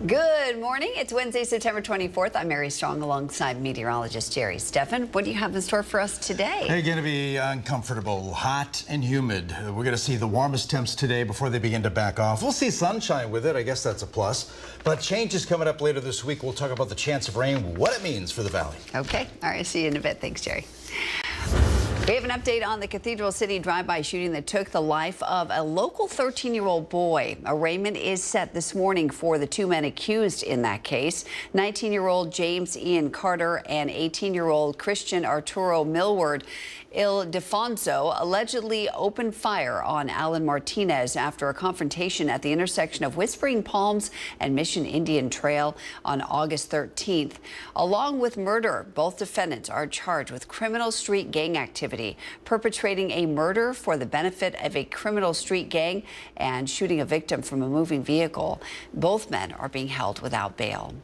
Good morning. It's Wednesday, September 24th. I'm Mary Strong alongside meteorologist Jerry Steffen. What do you have in store for us today? They're going to be uncomfortable, hot and humid. We're going to see the warmest temps today before they begin to back off. We'll see sunshine with it. I guess that's a plus. But changes coming up later this week. We'll talk about the chance of rain, what it means for the valley. Okay. All right. See you in a bit. Thanks, Jerry. We have an update on the Cathedral City drive-by shooting that took the life of a local 13-year-old boy. Arraignment is set this morning for the two men accused in that case. 19-year-old James Ian Carter and 18-year-old Christian Arturo Millward Ildefonso allegedly opened fire on Alan Martinez after a confrontation at the intersection of Whispering Palms and Mission Indian Trail on August 13th. Along with murder, both defendants are charged with criminal street gang activity, perpetrating a murder for the benefit of a criminal street gang, and shooting a victim from a moving vehicle. Both men are being held without bail.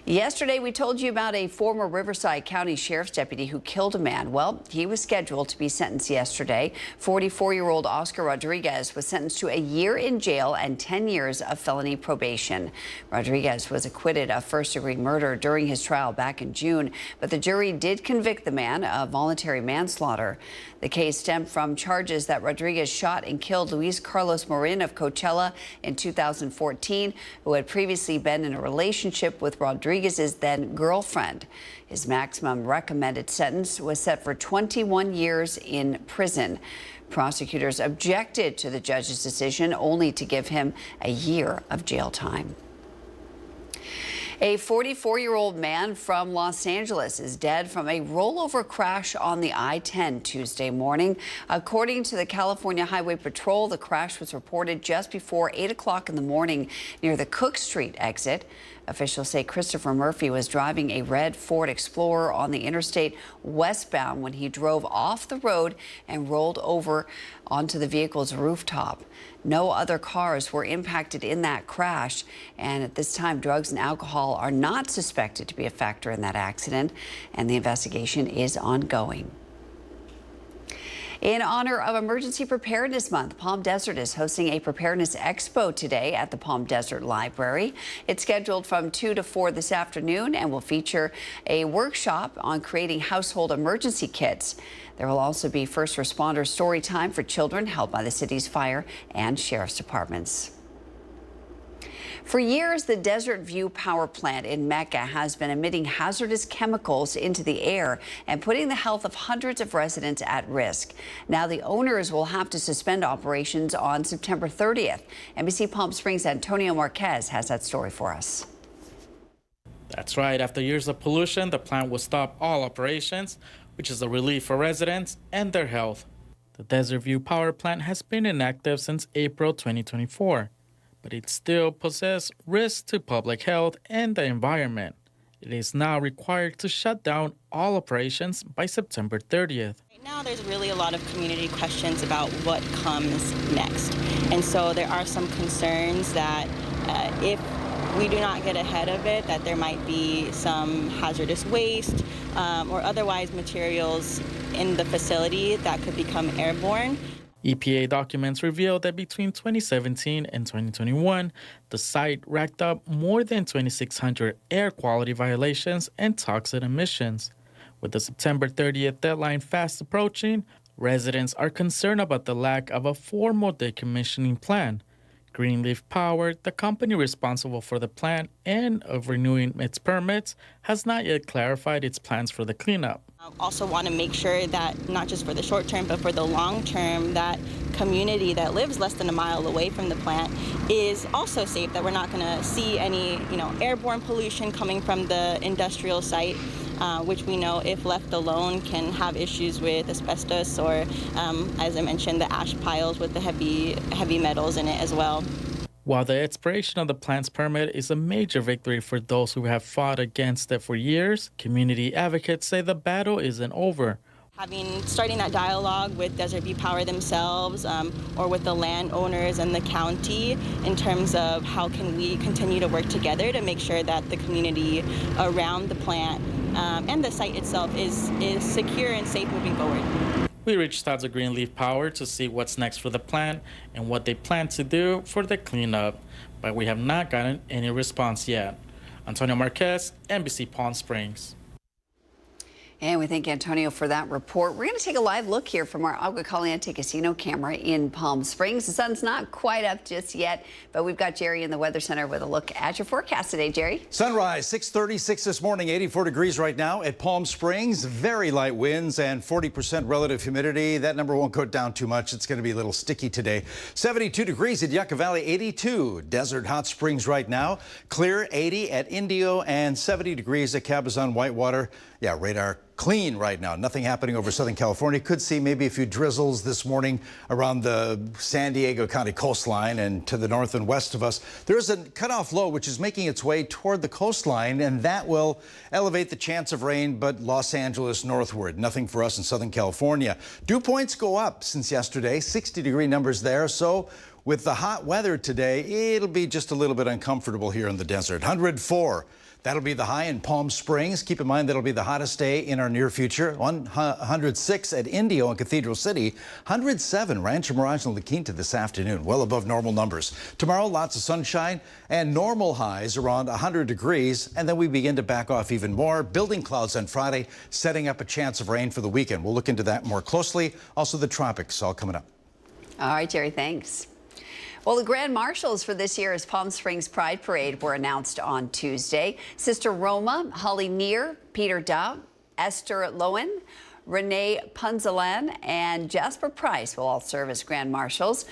Yesterday, we told you about a former Riverside County Sheriff's deputy who killed a man. Well, he was scheduled to be sentenced yesterday. 44-year-old Oscar Rodriguez was sentenced to a year in jail and 10 years of felony probation. Rodriguez was acquitted of first-degree murder during his trial back in June, but the jury did convict the man of voluntary manslaughter. The case stemmed from charges that Rodriguez shot and killed Luis Carlos Marin of Coachella in 2014, who had previously been in a relationship with Rodriguez's then girlfriend. His maximum recommended sentence was set for 21 years in prison. Prosecutors objected to the judge's decision, only to give him a year of jail time. A 44-year-old man from Los Angeles is dead from a rollover crash on the I-10 Tuesday morning. According to the California Highway Patrol, the crash was reported just before 8 o'clock in the morning near the Cook Street exit. Officials say Christopher Murphy was driving a red Ford Explorer on the interstate westbound when he drove off the road and rolled over onto the vehicle's rooftop. No other cars were impacted in that crash, and at this time, drugs and alcohol are not suspected to be a factor in that accident, and the investigation is ongoing. In honor of Emergency Preparedness Month, Palm Desert is hosting a preparedness expo today at the Palm Desert Library. It's scheduled from 2 to 4 this afternoon and will feature a workshop on creating household emergency kits. There will also be first responder story time for children held by the city's fire and sheriff's departments. For years, the Desert View power plant in Mecca has been emitting hazardous chemicals into the air and putting the health of hundreds of residents at risk. Now the owners will have to suspend operations on September 30th. NBC Palm Springs' Antonio Marquez has that story for us. That's right. After years of pollution, the plant will stop all operations, which is a relief for residents and their health. The Desert View power plant has been inactive since April 2024. But it still poses risks to public health and the environment. It is now required to shut down all operations by September 30th. Right now, there's really a lot of community questions about what comes next. And so there are some concerns that if we do not get ahead of it, that there might be some hazardous waste or otherwise materials in the facility that could become airborne. EPA documents reveal that between 2017 and 2021, the site racked up more than 2,600 air quality violations and toxic emissions. With the September 30th deadline fast approaching, residents are concerned about the lack of a formal decommissioning plan. Greenleaf Power, the company responsible for the plant and of renewing its permits, has not yet clarified its plans for the cleanup. Also want to make sure that not just for the short term, but for the long term, that community that lives less than a mile away from the plant is also safe, that we're not going to see any, airborne pollution coming from the industrial site, which we know, if left alone, can have issues with asbestos or, as I mentioned, the ash piles with the heavy metals in it as well. While the expiration of the plant's permit is a major victory for those who have fought against it for years, community advocates say the battle isn't over. Starting that dialogue with Desert View Power themselves or with the landowners and the county in terms of how can we continue to work together to make sure that the community around the plant and the site itself is secure and safe moving forward. We reached out to Greenleaf Power to see what's next for the plant and what they plan to do for the cleanup. but we have not gotten any response yet. Antonio Marquez, NBC Palm Springs. And we thank Antonio for that report. We're going to take a live look here from our Agua Caliente Casino camera in Palm Springs. The sun's not quite up just yet, but we've got Jerry in the Weather Center with a look at your forecast today, Jerry. Sunrise, 6:36 this morning, 84 degrees right now at Palm Springs. Very light winds and 40% relative humidity. That number won't go down too much. It's going to be a little sticky today. 72 degrees at Yucca Valley, 82. Desert Hot Springs right now. Clear, 80 at Indio, and 70 degrees at Cabazon Whitewater. Yeah, radar clean right now. Nothing happening over Southern California. Could see maybe a few drizzles this morning around the San Diego County coastline and to the north and west of us. There is a cutoff low which is making its way toward the coastline, and that will elevate the chance of rain, but Los Angeles northward. Nothing for us in Southern California. Dew points go up since yesterday, 60-degree numbers there. So with the hot weather today, it'll be just a little bit uncomfortable here in the desert. 104. That'll be the high in Palm Springs. Keep in mind that'll be the hottest day in our near future. 106 at Indio and Cathedral City. 107 Rancho Mirage and La Quinta this afternoon, well above normal numbers. Tomorrow, lots of sunshine and normal highs around 100 degrees. And then we begin to back off even more. Building clouds on Friday, setting up a chance of rain for the weekend. We'll look into that more closely. Also, the tropics all coming up. All right, Jerry, thanks. Well, the grand marshals for this year's Palm Springs Pride Parade were announced on Tuesday. Sister Roma, Holly Neer, Peter Dowd, Esther Lowen, Renee Punzalan, and Jasper Price will all serve as grand marshals.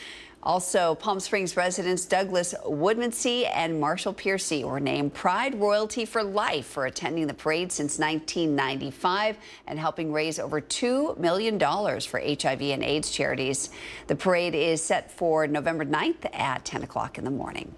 Also, Palm Springs residents Douglas Woodmansee and Marshall Piercy were named Pride Royalty for Life for attending the parade since 1995 and helping raise over $2 million for HIV and AIDS charities. The parade is set for November 9th at 10 o'clock in the morning.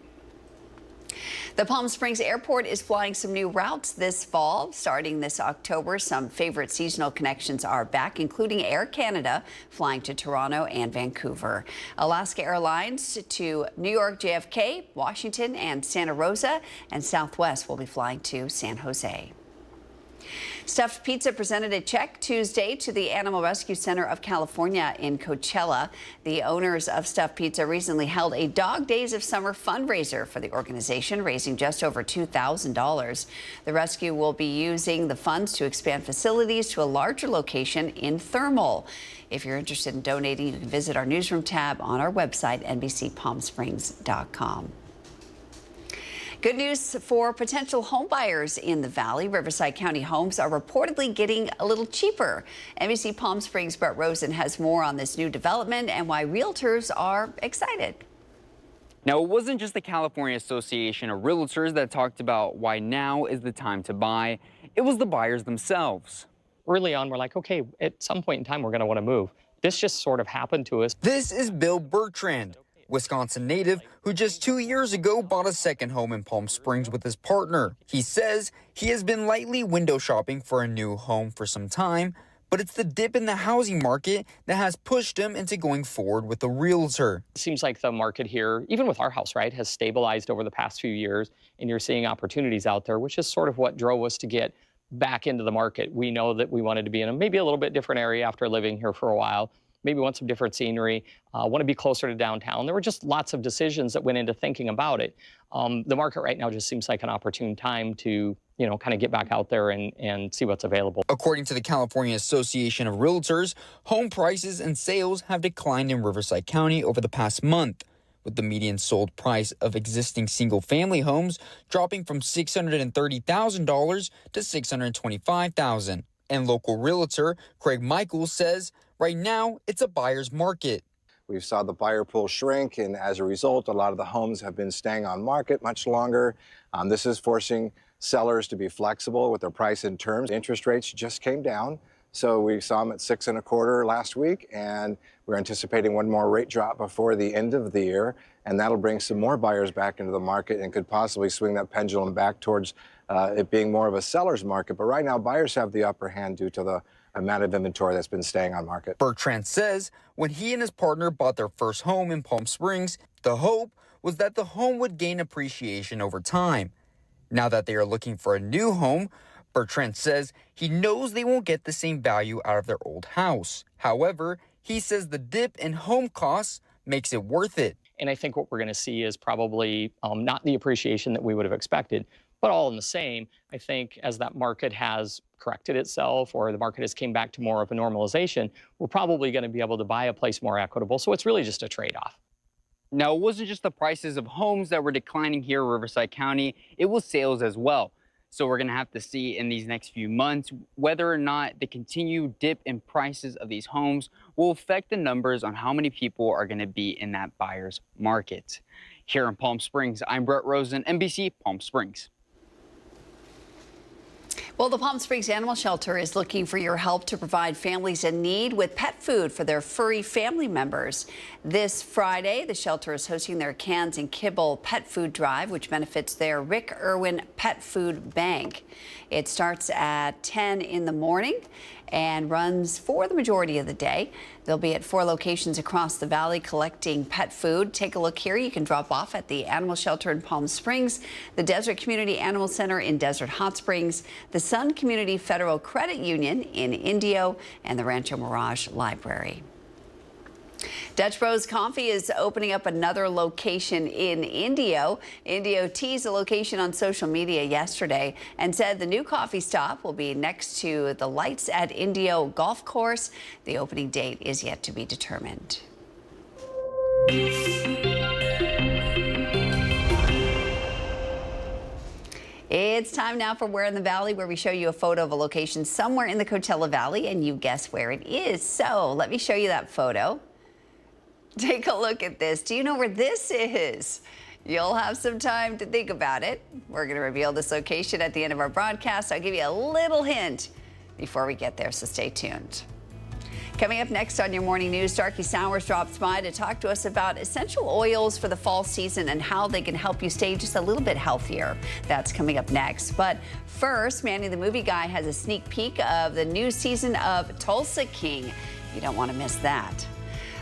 The Palm Springs Airport is flying some new routes this fall. Starting this October, some favorite seasonal connections are back, including Air Canada flying to Toronto and Vancouver. Alaska Airlines to New York JFK, Washington, and Santa Rosa, and Southwest will be flying to San Jose. Stuffed Pizza presented a check Tuesday to the Animal Rescue Center of California in Coachella. The owners of Stuffed Pizza recently held a Dog Days of Summer fundraiser for the organization, raising just over $2,000. The rescue will be using the funds to expand facilities to a larger location in Thermal. If you're interested in donating, you can visit our newsroom tab on our website, NBCPalmSprings.com. Good news for potential home buyers in the valley. Riverside County homes are reportedly getting a little cheaper. NBC Palm Springs' Brett Rosen has more on this new development and why realtors are excited. Now, it wasn't just the California Association of Realtors that talked about why now is the time to buy. It was the buyers themselves. Early on, we're like, okay, at some point in time, we're going to want to move. This just sort of happened to us. This is Bill Bertrand, Wisconsin native who just 2 years ago bought a second home in Palm Springs with his partner. He says he has been lightly window shopping for a new home for some time, but it's the dip in the housing market that has pushed him into going forward with a realtor. It seems like the market here, even with our house, right, has stabilized over the past few years, and you're seeing opportunities out there, which is sort of what drove us to get back into the market. We know that we wanted to be in a maybe a little bit different area after living here for a while. Maybe want some different scenery, want to be closer to downtown. There were just lots of decisions that went into thinking about it. The market right now just seems like an opportune time to, kind of get back out there and see what's available. According to the California Association of Realtors, home prices and sales have declined in Riverside County over the past month, with the median sold price of existing single-family homes dropping from $630,000 to $625,000. And local realtor Craig Michaels says right now it's a buyer's market. We saw the buyer pool shrink, and as a result, a lot of the homes have been staying on market much longer. This is forcing sellers to be flexible with their price and terms. Interest rates just came down, so we saw them at 6.25 last week, and we're anticipating one more rate drop before the end of the year, and that'll bring some more buyers back into the market and could possibly swing that pendulum back towards it being more of a seller's market. But right now, buyers have the upper hand due to the amount of inventory that's been staying on market. Bertrand says when he and his partner bought their first home in Palm Springs, the hope was that the home would gain appreciation over time. Now that they are looking for a new home, Bertrand says he knows they won't get the same value out of their old house. However, he says the dip in home costs makes it worth it. And I think what we're going to see is probably not the appreciation that we would have expected, but all in the same. I think as that market has corrected itself or the market has came back to more of a normalization, we're probably going to be able to buy a place more equitable. So it's really just a trade-off. Now, it wasn't just the prices of homes that were declining here in Riverside County, it was sales as well. So we're going to have to see in these next few months whether or not the continued dip in prices of these homes will affect the numbers on how many people are going to be in that buyer's market. Here in Palm Springs, I'm Brett Rosen, NBC Palm Springs. Well, the Palm Springs Animal Shelter is looking for your help to provide families in need with pet food for their furry family members. This Friday, the shelter is hosting their Cans and Kibble Pet Food Drive, which benefits their Rick Irwin Pet Food Bank. It starts at 10 in the morning and runs for the majority of the day. They'll be at 4 locations across the valley collecting pet food. Take a look here. You can drop off at the Animal Shelter in Palm Springs, the Desert Community Animal Center in Desert Hot Springs, the Sun Community Federal Credit Union in Indio, and the Rancho Mirage Library. Dutch Bros Coffee is opening up another location in Indio. Indio teased a location on social media yesterday and said the new coffee stop will be next to the Lights at Indio golf course. The opening date is yet to be determined. It's time now for Where in the Valley, where we show you a photo of a location somewhere in the Coachella Valley and you guess where it is. So let me show you that photo. Take a look at this. Do you know where this is? You'll have some time to think about it. We're going to reveal this location at the end of our broadcast. I'll give you a little hint before we get there, so stay tuned. Coming up next on your morning news, Starkey Sowers drops by to talk to us about essential oils for the fall season and how they can help you stay just a little bit healthier. That's coming up next. But first, Manny the Movie Guy has a sneak peek of the new season of Tulsa King. You don't want to miss that.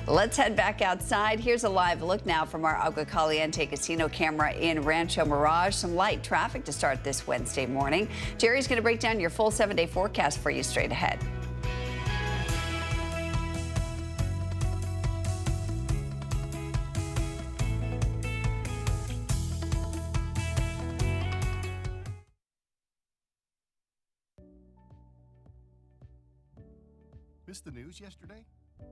Let's head back outside. Here's a live look now from our Agua Caliente casino camera in Rancho Mirage. Some light traffic to start this Wednesday morning. Jerry's going to break down your full 7-day forecast for you straight ahead. Missed the news yesterday?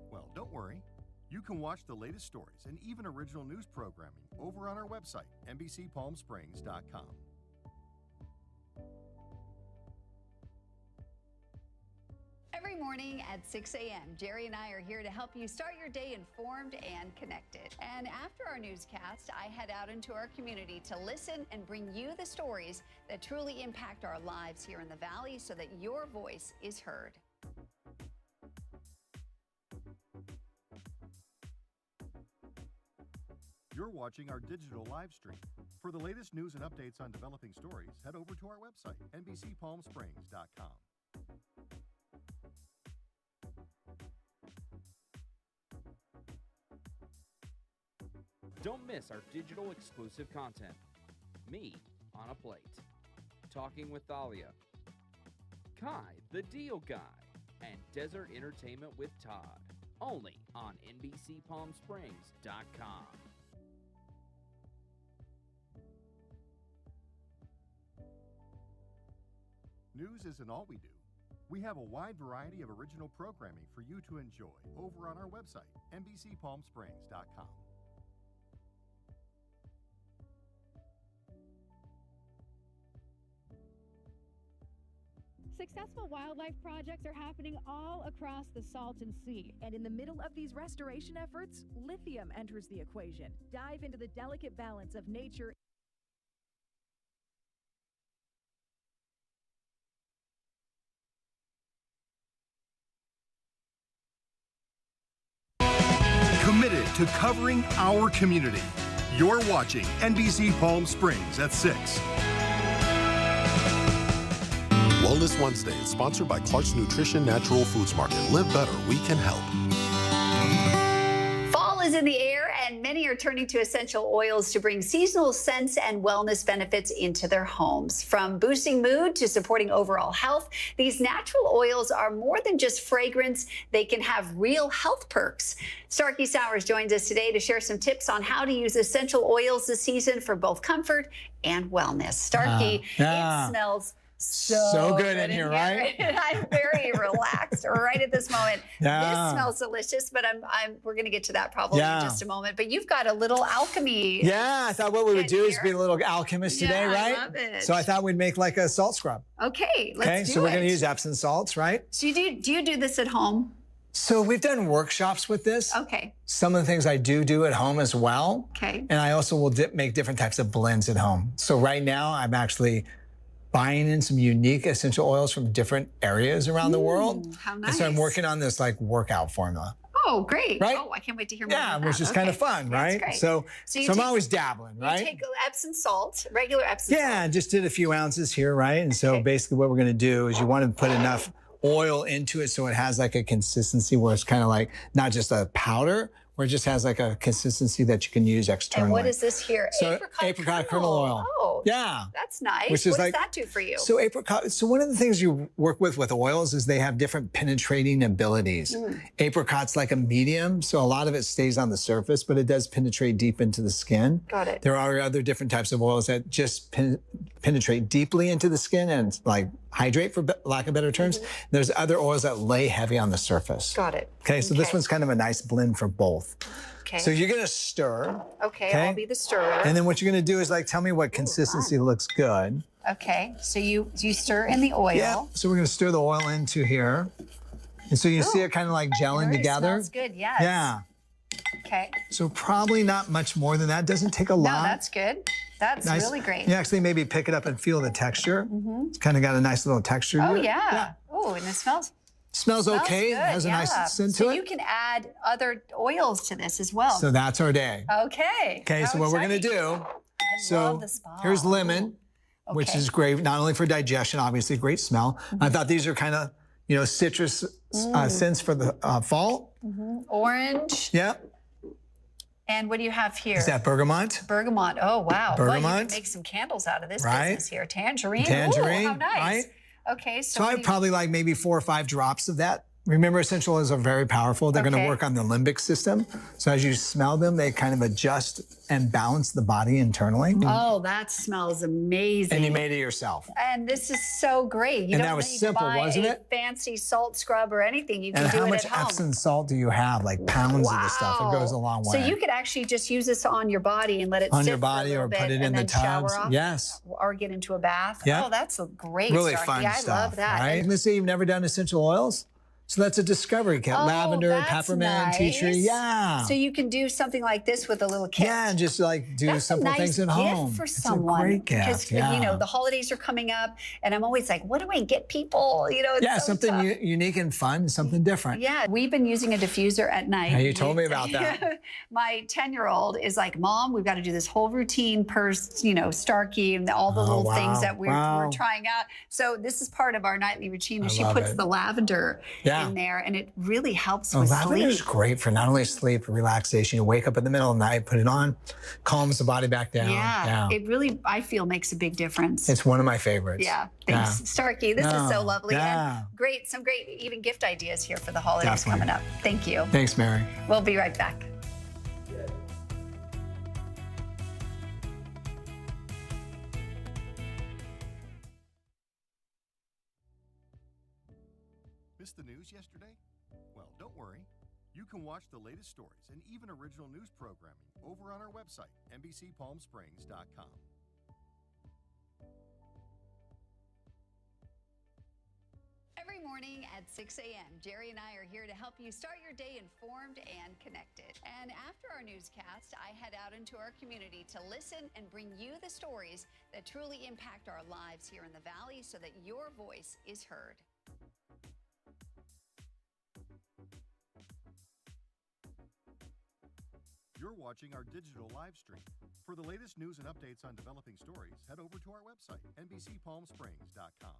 Well, don't worry. You can watch the latest stories and even original news programming over on our website, NBCPalmSprings.com. Every morning at 6 a.m., Jerry and I are here to help you start your day informed and connected. And after our newscast, I head out into our community to listen and bring you the stories that truly impact our lives here in the Valley so that your voice is heard. You're watching our digital live stream. For the latest news and updates on developing stories, head over to our website, NBCPalmSprings.com. Don't miss our digital exclusive content. Me on a Plate, Talking with Thalia, Kai the Deal Guy, and Desert Entertainment with Todd. Only on NBCPalmSprings.com. News isn't all we do. We have a wide variety of original programming for you to enjoy over on our website, NBCPalmSprings.com. Successful wildlife projects are happening all across the Salton Sea. And in the middle of these restoration efforts, lithium enters the equation. Dive into the delicate balance of nature. Committed to covering our community. You're watching NBC Palm Springs at 6. Wellness Wednesday is sponsored by Clark's Nutrition Natural Foods Market. Live better, we can help. Fall is in the air and many many are turning to essential oils to bring seasonal scents and wellness benefits into their homes. From boosting mood to supporting overall health, these natural oils are more than just fragrance. They can have real health perks. Starkey Sowers joins us today to share some tips on how to use essential oils this season for both comfort and wellness. Starkey, it smells so good in here, right? I'm very relaxed right at this moment. This smells delicious, but we're going to get to that probably in just a moment. But you've got a little alchemy. Yeah, I thought what we would do is be a little alchemist today, right? I love it. So I thought we'd make like a salt scrub. Okay, let's do so it. we're going to use Epsom salts, right? So do you do this at home? So we've done workshops with this. Okay. Some of the things I do at home as well. Okay. And I also will make different types of blends at home. So right now I'm actually buying in some unique essential oils from different areas around the world. How nice. And so I'm working on this like workout formula. Oh, great. Right? Oh, I can't wait to hear more about that. Which is kind of fun, right? That's great. So I'm always dabbling, right? You take Epsom salt, regular Epsom salt. Yeah, just did a few ounces here, right? And so basically what we're going to do is you want to put enough oil into it so it has like a consistency where it's kind of like not just a powder, where it just has like a consistency that you can use externally. And what is this here? So apricot kernel oil. Oh, yeah. That's nice. Which is what like, does that do for you? So apricot. So one of the things you work with oils is they have different penetrating abilities. Apricot's like a medium, so a lot of it stays on the surface, but it does penetrate deep into the skin. Got it. There are other different types of oils that just penetrate deeply into the skin and like hydrate, for lack of better terms. There's other oils that lay heavy on the surface. Got it. Okay, so this one's kind of a nice blend for both. Okay. So you're gonna stir. Okay, I'll be the stirrer. And then what you're gonna do is like tell me what consistency looks good. Okay, so you stir in the oil. Yeah. So we're gonna stir the oil into here, and so you see it kind of like gelling together. Smells good. Yes. Yeah. Okay. So probably not much more than that. Doesn't take a lot. No, that's good. That's nice. really great. You actually maybe pick it up and feel the texture. It's kind of got a nice little texture. Oh to it. yeah. Oh, and it smells. Smells okay. Good, Has a nice scent to so it. you can add other oils to this as well. So that's our day. Okay. Okay, so what we're gonna do, love the smell. here's lemon, which is great, not only for digestion, obviously great smell. I thought these are kind of, citrus scents for the fall. Orange. Yep. And what do you have here? Is that bergamot? Bergamot. Oh, wow. Bergamot. Well, you can make some candles out of this business here. Tangerine. Tangerine, Ooh, how nice. right? Okay, So I'd probably like maybe 4 or 5 drops of that. Remember, essential oils are very powerful. They're going to work on the limbic system. So as you smell them, they kind of adjust and balance the body internally. Oh, that smells amazing. And you made it yourself. And this is so great. You And don't that was need simple, to buy wasn't a it? fancy salt scrub or anything. You can And do how it much at home. Epsom salt do you have? Like pounds of the stuff. It goes a long way. So you could actually just use this on your body and let it on sit your body for a or little put bit it in and the then shower tubs. off, Yes. or get into a bath. Yeah. Oh, that's great. Really Starkey. fun I stuff. love that. Right? And- And let's say you've never done essential oils. So that's a discovery kit. Lavender, that's peppermint, tea tree. nice. Yeah. So you can do something like this with a little kit. Yeah, and just like do That's simple a nice things at gift home. for It's someone. a great gift. Yeah. The holidays are coming up, and I'm always like, what do I get people? It's Yeah, so something tough. unique and fun, something different. Yeah, we've been using a diffuser at night. Yeah, you told me about that. My 10-year-old is like, Mom, we've got to do this whole routine per, Starkey and all the little things that we're trying out. So this is part of our nightly routine. And she love puts it. the lavender Yeah. in there, and it really helps Oh, with lavender is sleep. great for not only sleep, but relaxation. You wake up in the middle of the night, put it on, calms the body back down. Yeah, it really, I feel, makes a big difference. It's one of my favorites. Yeah, thanks, Starkey. This is so lovely. Yeah. And some great even gift ideas here for the holidays Definitely. coming up. Thank you. Thanks, Mary. We'll be right back. Missed the news yesterday? Well, don't worry. You can watch the latest stories and even original news programming over on our website, NBCPalmSprings.com. Every morning at 6 a.m., Jerry and I are here to help you start your day informed and connected. And after our newscast, I head out into our community to listen and bring you the stories that truly impact our lives here in the Valley so that your voice is heard. You're watching our digital live stream. For the latest news and updates on developing stories, head over to our website, NBCPalmSprings.com.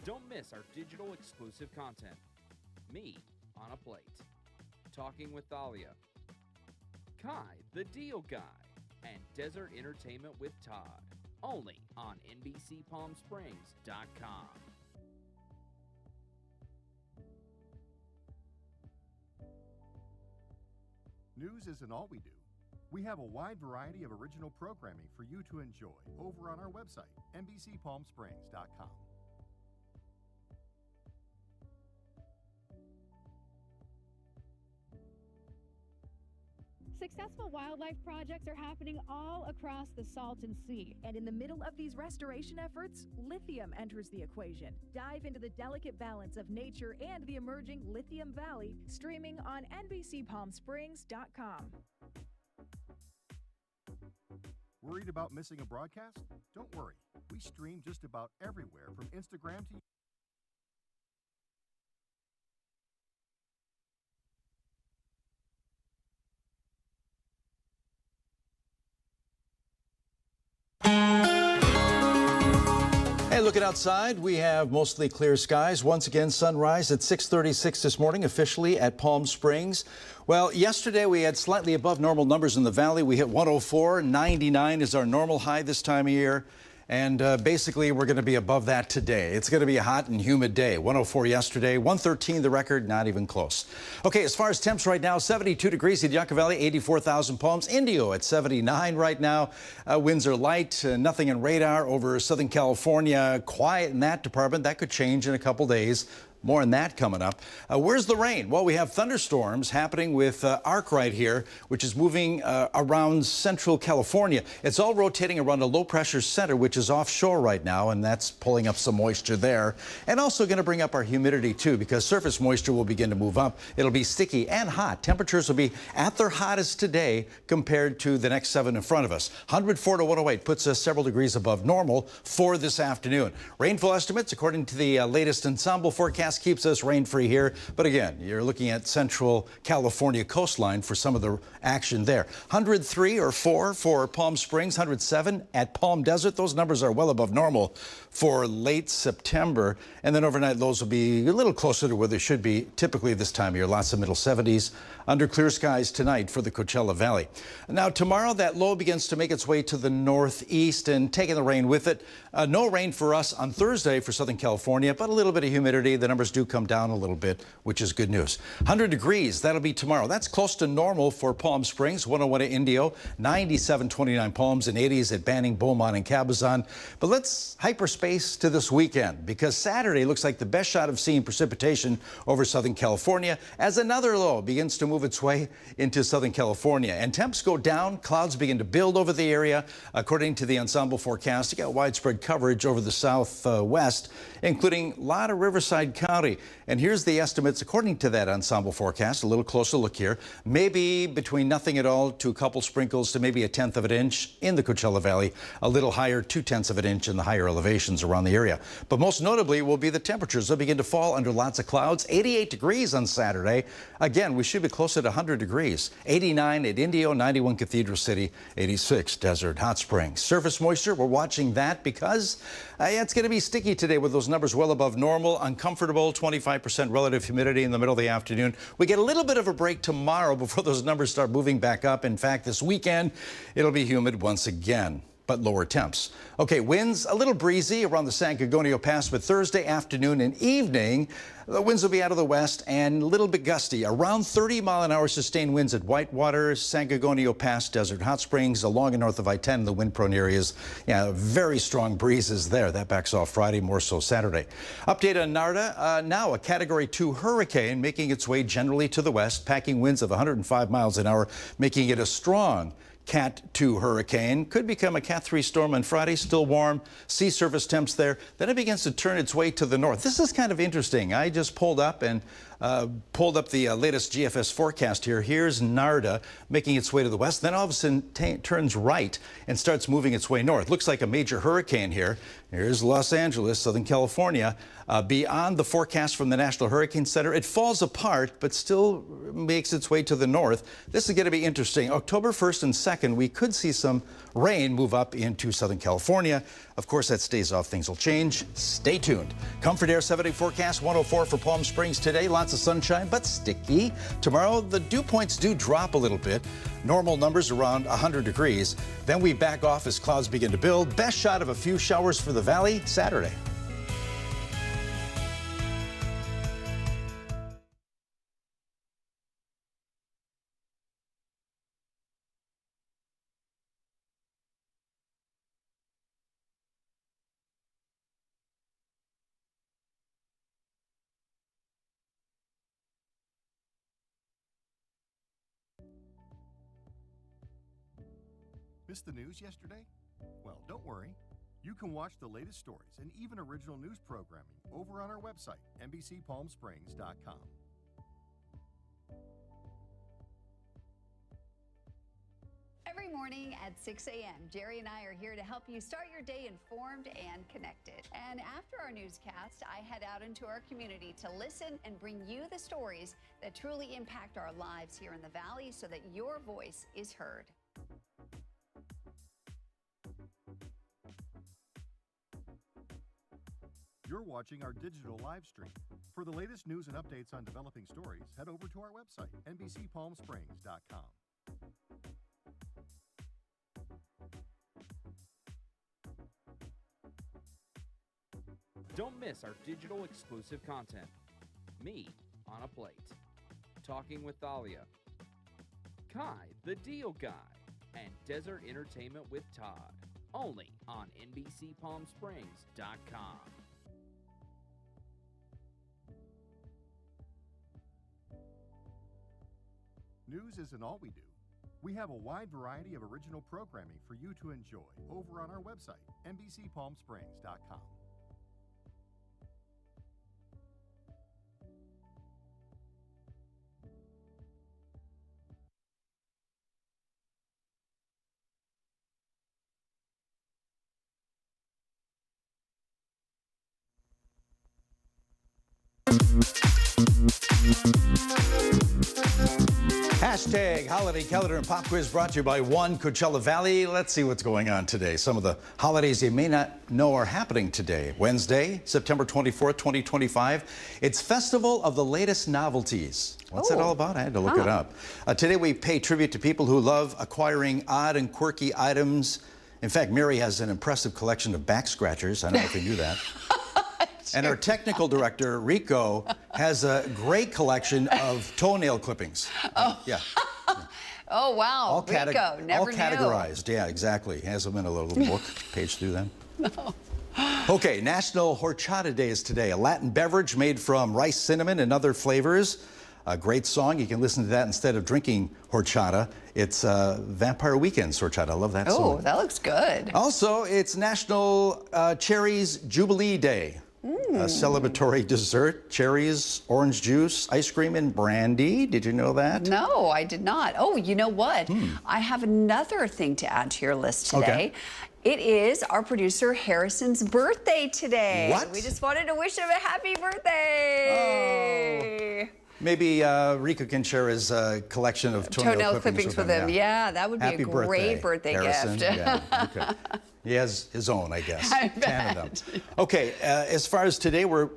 Don't miss our digital exclusive content. Me on a Plate. Talking with Thalia. Kai, the Deal Guy. And Desert Entertainment with Todd. Only on NBCPalmSprings.com. News isn't all we do. We have a wide variety of original programming for you to enjoy over on our website, NBCPalmSprings.com. Successful wildlife projects are happening all across the Salton Sea. And in the middle of these restoration efforts, lithium enters the equation. Dive into the delicate balance of nature and the emerging Lithium Valley, streaming on NBCPalmSprings.com. Worried about missing a broadcast? Don't worry. We stream just about everywhere from Instagram to Hey, looking outside, we have mostly clear skies. Once again, sunrise at 6:36 this morning, officially at Palm Springs. Well, yesterday we had slightly above normal numbers in the valley. We hit 104. 99 is our normal high this time of year. And basically, we're going to be above that today. It's going to be a hot and humid day. 104 yesterday, 113 the record, not even close. Okay, as far as temps right now, 72 degrees in Yucca Valley, 84,000 Palms. Indio at 79 right now. Winds are light, nothing in radar over Southern California. Quiet in that department. That could change in a couple days. More on that coming up. Where's the rain? Well, we have thunderstorms happening with arc right here, which is moving around central California. It's all rotating around a low pressure center, which is offshore right now, and that's pulling up some moisture there. And also going to bring up our humidity too, because surface moisture will begin to move up. It'll be sticky and hot. Temperatures will be at their hottest today compared to the next 7 in front of us. 104 to 108 puts us several degrees above normal for this afternoon. Rainfall estimates, according to the latest ensemble forecast, keeps us rain-free here. But again, you're looking at central California coastline for some of the action there. 103 or 4 for Palm Springs, 107 at Palm Desert. Those numbers are well above normal for late September. And then overnight lows will be a little closer to where they should be typically this time of year. Lots of middle 70s under clear skies tonight for the Coachella Valley. Now tomorrow that low begins to make its way to the northeast and taking the rain with it. No rain for us on Thursday for Southern California, but a little bit of humidity. The numbers do come down a little bit, which is good news. 100 degrees, that'll be tomorrow. That's close to normal for Palm Springs, 101 at Indio, 97, 29 Palms, and 80s at Banning, Beaumont, and Cabazon. But let's hyperspace to this weekend, because Saturday looks like the best shot of seeing precipitation over Southern California as another low begins to move its way into Southern California. And temps go down, clouds begin to build over the area. According to the ensemble forecast, you got widespread coverage over the southwest, including a lot of Riverside County. And here's the estimates according to that ensemble forecast. A little closer look here. Maybe between nothing at all to a couple sprinkles to maybe 1/10 of an inch in the Coachella Valley. A little higher, 2/10 of an inch in the higher elevations around the area. But most notably will be the temperatures. They'll begin to fall under lots of clouds. 88 degrees on Saturday. Again, we should be closer to 100 degrees. 89 at Indio, 91 Cathedral City, 86 Desert Hot Springs. Surface moisture, we're watching that because it's going to be sticky today with those numbers well above normal. Uncomfortable, 25% relative humidity in the middle of the afternoon. We get a little bit of a break tomorrow before those numbers start moving back up. In fact, this weekend, it'll be humid once again, but lower temps. Okay, winds a little breezy around the San Gorgonio Pass, but Thursday afternoon and evening, the winds will be out of the west and a little bit gusty. Around 30-mile-an-hour sustained winds at Whitewater, San Gorgonio Pass, Desert Hot Springs, along and north of I-10 in the wind-prone areas. Yeah, very strong breezes there. That backs off Friday, more so Saturday. Update on Narda. Now a Category 2 hurricane making its way generally to the west, packing winds of 105 miles an hour, making it a strong Cat 2 hurricane. Could become a Cat 3 storm on Friday. Still warm. Sea surface temps there. Then it begins to turn its way to the north. This is kind of interesting. I just pulled up and Pulled up the latest GFS forecast here. Here's Narda making its way to the west, then all of a sudden turns right and starts moving its way north. Looks like a major hurricane here. Here's Los Angeles, Southern California. Beyond the forecast from the National Hurricane Center, it falls apart, but still makes its way to the north. This is going to be interesting. October 1st and 2nd, we could see some rain move up into Southern California. Of course, that stays off. Things will change. Stay tuned. Comfort Air 7-day forecast, 104 for Palm Springs today. Lots of sunshine, but sticky. Tomorrow, the dew points do drop a little bit. Normal numbers around 100 degrees. Then we back off as clouds begin to build. Best shot of a few showers for the valley Saturday. Missed the news yesterday? Well, don't worry. You can watch the latest stories and even original news programming over on our website, NBCPalmSprings.com. Every morning at 6 a.m., Jerry and I are here to help you start your day informed and connected. And after our newscast, I head out into our community to listen and bring you the stories that truly impact our lives here in the Valley so that your voice is heard. You're watching our digital live stream. For the latest news and updates on developing stories, head over to our website, NBCPalmSprings.com. Don't miss our digital exclusive content. Me on a Plate. Talking with Thalia. Kai, the Deal Guy. And Desert Entertainment with Todd. Only on NBCPalmSprings.com. News isn't all we do. We have a wide variety of original programming for you to enjoy over on our website, NBCPalmSprings.com. Hashtag Holiday Calendar and Pop Quiz brought to you by One Coachella Valley. Let's see what's going on today. Some of the holidays you may not know are happening today. Wednesday, September 24th, 2025. It's Festival of the Latest Novelties. What's that all about? I had to look it up. Today we pay tribute to people who love acquiring odd and quirky items. In fact, Mary has an impressive collection of back scratchers. I don't know if you knew that. And our technical director, Rico, has a great collection of toenail clippings. Oh. Yeah. Oh, wow. All Rico, never all knew. categorized. Yeah, exactly. Has them in a little book, page through them. No. Okay, National Horchata Day is today. A Latin beverage made from rice, cinnamon, and other flavors. A great song. You can listen to that instead of drinking horchata. It's Vampire Weekend's horchata. I love that song. Oh, that looks good. Also, it's National Cherries Jubilee Day. A celebratory dessert, cherries, orange juice, ice cream, and brandy. Did you know that? No, I did not. Oh, you know what? I have another thing to add to your list today. Okay. It is our producer Harrison's birthday today. What? We just wanted to wish him a happy birthday. Oh. Maybe Rico can share his collection of toenail clippings with him. Yeah, that would be Happy a great birthday Harrison. gift. Yeah, okay. He has his own, I guess. I 10 of bet. them. Okay, as far as today, we're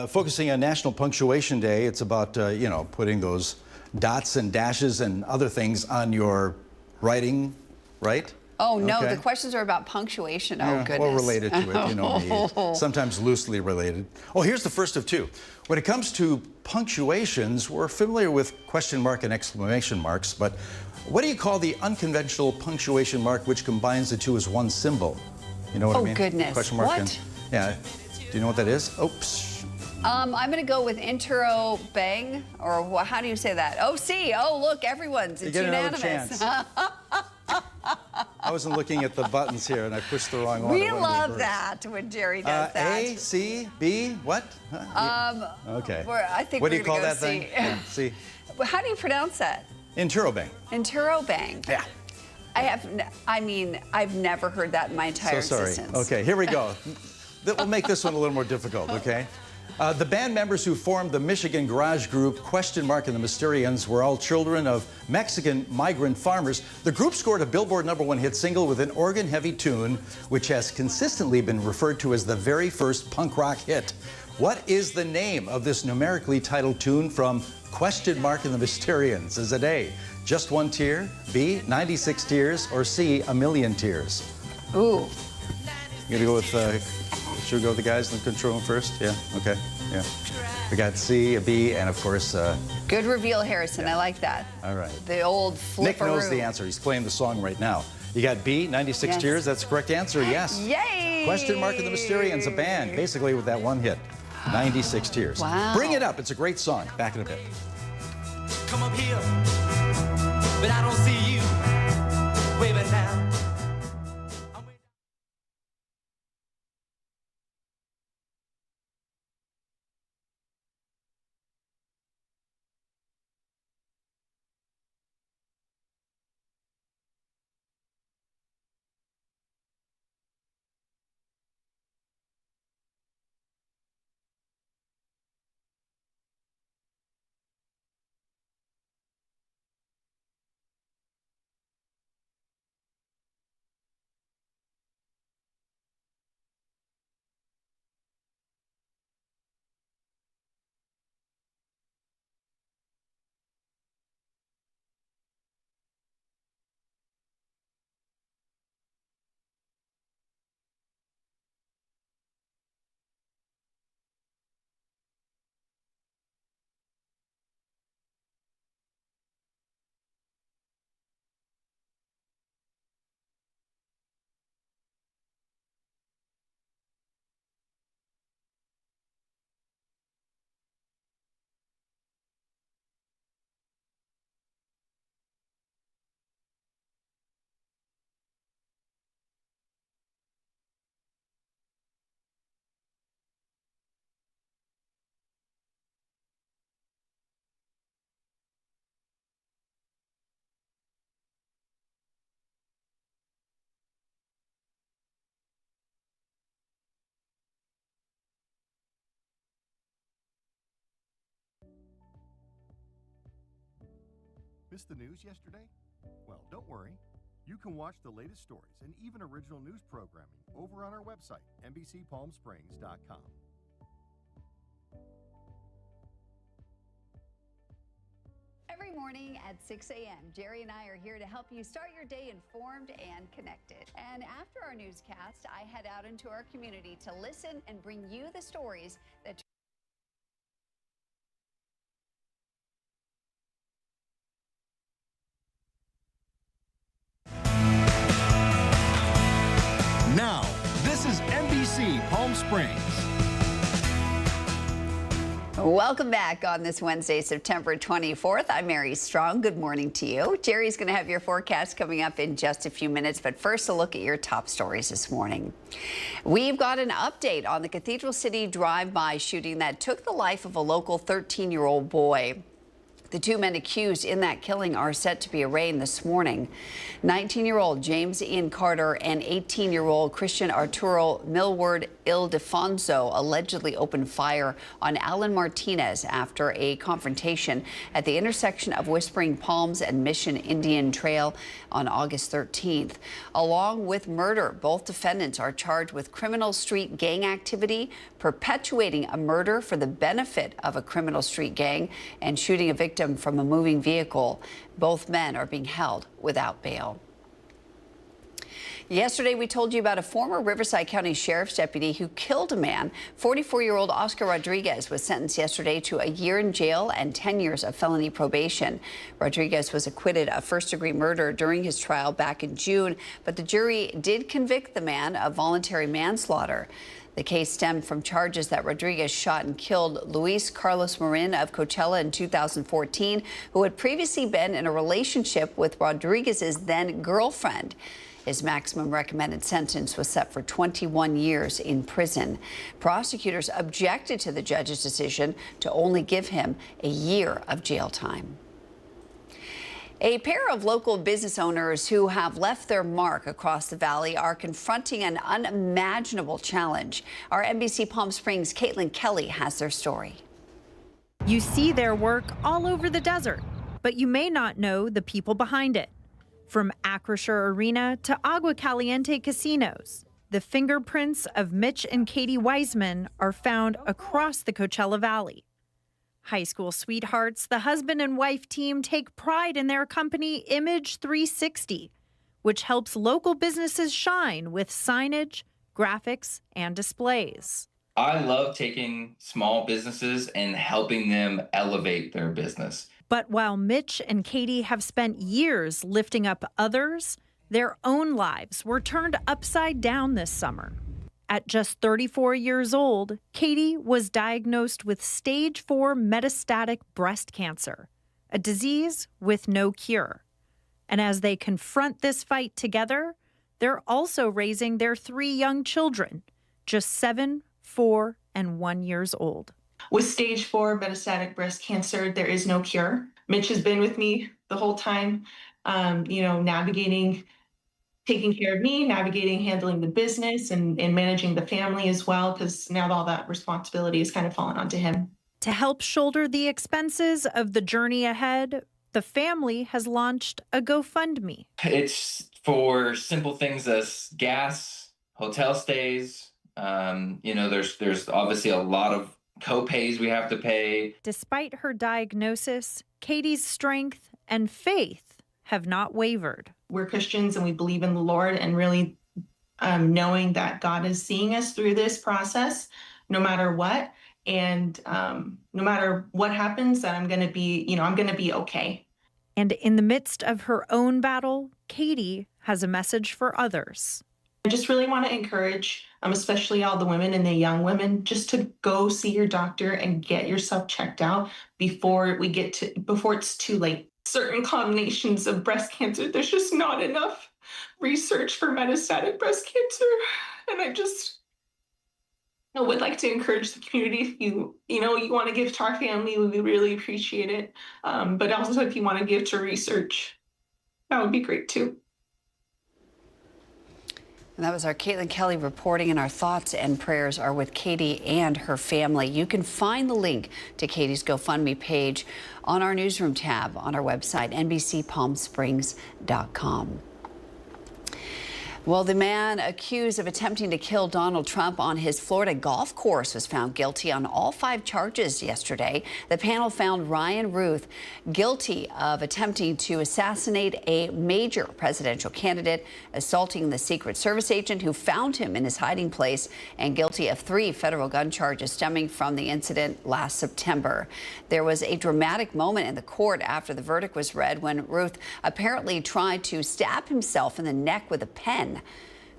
focusing on National Punctuation Day. It's about, you know, putting those dots and dashes and other things on your writing, right? Oh, no, Okay. the questions are about punctuation. Oh, goodness. Well, related to it, you know me. Sometimes loosely related. Oh, here's the first of two. When it comes to punctuations, we're familiar with question mark and exclamation marks, but what do you call the unconventional punctuation mark which combines the two as one symbol? You know what I mean? Oh, goodness. Question mark What? and, yeah. Do you know what that is? Oops. I'm going to go with intro bang, or how do you say that? Oh, see. Oh, look, everyone's. It's You get another unanimous. chance. I wasn't looking at the buttons here, and I pushed the wrong one. We love that when Jerry does that. A, C, B, what? Okay. I think what do we're you call gonna that go thing? C. Yeah, C. How do you pronounce that? Interrobang. Interrobang. Yeah. I've never heard that in my entire So sorry. existence. Okay, here we go. We'll make this one a little more difficult, okay? The band members who formed the Michigan garage group Question Mark and the Mysterians were all children of Mexican migrant farmers. The group scored a Billboard #1 hit single with an organ-heavy tune, which has consistently been referred to as the very first punk rock hit. What is the name of this numerically titled tune from Question Mark and the Mysterians? Is it A, Just One Tear, B, 96 Tears, or C, A Million Tears? Ooh. You gonna go with, should we go with the guys in the control room first? Yeah, okay, yeah. We got C, a B, and of course, Good reveal, Harrison. I like that. all right. The old flipperoo. Nick knows the answer. He's playing the song right now. You got B, 96 Yes. Tears. That's the correct answer, yes. Yay! Question Mark and the Mysterians, a band, basically with that one hit, 96 Tears. Wow. Bring It Up. It's a great song. Back in a bit. Come up here, but I don't see you waving now. Missed the news yesterday? Well, don't worry. You can watch the latest stories and even original news programming over on our website, NBCPalmSprings.com. Every morning at 6 a.m., Jerry and I are here to help you start your day informed and connected. And after our newscast, I head out into our community to listen and bring you the stories that Now, this is NBC Palm Springs. Welcome back on this Wednesday, September 24th. I'm Mary Strong. Good morning to you. Jerry's going to have your forecast coming up in just a few minutes, but first a look at your top stories this morning. We've got an update on the Cathedral City drive-by shooting that took the life of a local 13-year-old boy. The two men accused in that killing are set to be arraigned this morning. 19-year-old James Ian Carter and 18-year-old Christian Arturo Millward Ildefonso allegedly opened fire on Alan Martinez after a confrontation at the intersection of Whispering Palms and Mission Indian Trail on August 13th. Along with murder, both defendants are charged with criminal street gang activity, perpetuating a murder for the benefit of a criminal street gang, and shooting a victim from a moving vehicle. Both men are being held without bail. Yesterday, we told you about a former Riverside County Sheriff's deputy who killed a man. 44-year-old Oscar Rodriguez was sentenced yesterday to a year in jail and 10 years of felony probation. Rodriguez was acquitted of first-degree murder during his trial back in June, but the jury did convict the man of voluntary manslaughter. The case stemmed from charges that Rodriguez shot and killed Luis Carlos Marin of Coachella in 2014, who had previously been in a relationship with Rodriguez's then girlfriend. His maximum recommended sentence was set for 21 years in prison. Prosecutors objected to the judge's decision to only give him a year of jail time. A pair of local business owners who have left their mark across the valley are confronting an unimaginable challenge. Our NBC Palm Springs' Caitlin Kelly has their story. You see their work all over the desert, but you may not know the people behind it. From Acrisure Arena to Agua Caliente casinos, the fingerprints of Mitch and Katie Wiseman are found across the Coachella Valley. High school sweethearts, the husband and wife team take pride in their company Image 360, which helps local businesses shine with signage, graphics, and displays. I love taking small businesses and helping them elevate their business. But while Mitch and Katie have spent years lifting up others, their own lives were turned upside down this summer. At just 34 years old, Katie was diagnosed with stage 4 metastatic breast cancer, a disease with no cure. And as they confront this fight together, they're also raising their 3 young children, just 7, 4, and 1 years old. With stage 4 metastatic breast cancer, there is no cure. Mitch has been with me the whole time, navigating, taking care of me, navigating, handling the business and managing the family as well, because now all that responsibility is kind of fallen onto him. To help shoulder the expenses of the journey ahead, the family has launched a GoFundMe. It's for simple things as gas, hotel stays. There's obviously a lot of co-pays we have to pay. Despite her diagnosis, Katie's strength and faith have not wavered. We're Christians and we believe in the Lord, and really knowing that God is seeing us through this process, no matter what. And no matter what happens, that I'm going to be okay. And in the midst of her own battle, Katie has a message for others. I just really want to encourage, especially all the women and the young women, just to go see your doctor and get yourself checked out before it's too late. Certain combinations of breast cancer, there's just not enough research for metastatic breast cancer. And I would like to encourage the community. If you want to give to our family, we would really appreciate it. But also if you want to give to research, that would be great too. And that was our Caitlin Kelly reporting, and our thoughts and prayers are with Katie and her family. You can find the link to Katie's GoFundMe page on our newsroom tab on our website, NBCPalmSprings.com. Well, the man accused of attempting to kill Donald Trump on his Florida golf course was found guilty on all 5 charges yesterday. The panel found Ryan Ruth guilty of attempting to assassinate a major presidential candidate, assaulting the Secret Service agent who found him in his hiding place, and guilty of 3 federal gun charges stemming from the incident last September. There was a dramatic moment in the court after the verdict was read when Ruth apparently tried to stab himself in the neck with a pen.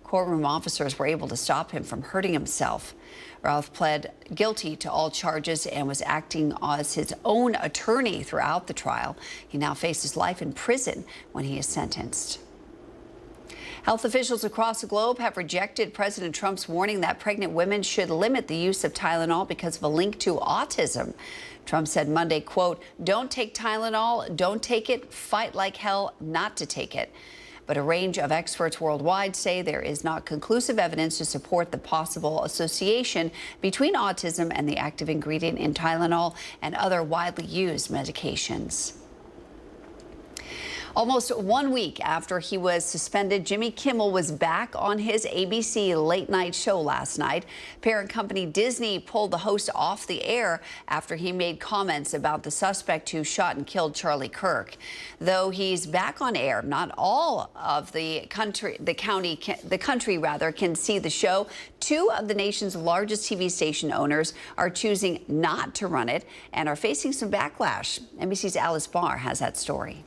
Courtroom officers were able to stop him from hurting himself. Ralph pled guilty to all charges and was acting as his own attorney throughout the trial. He now faces life in prison when he is sentenced. Health officials across the globe have rejected President Trump's warning that pregnant women should limit the use of Tylenol because of a link to autism. Trump said Monday, quote, "Don't take Tylenol, don't take it, fight like hell not to take it." But a range of experts worldwide say there is not conclusive evidence to support the possible association between autism and the active ingredient in Tylenol and other widely used medications. Almost 1 week after he was suspended, Jimmy Kimmel was back on his ABC late night show last night. Parent company Disney pulled the host off the air after he made comments about the suspect who shot and killed Charlie Kirk. Though he's back on air, not all of the country can see the show. 2 of the nation's largest TV station owners are choosing not to run it and are facing some backlash. NBC's Alice Barr has that story.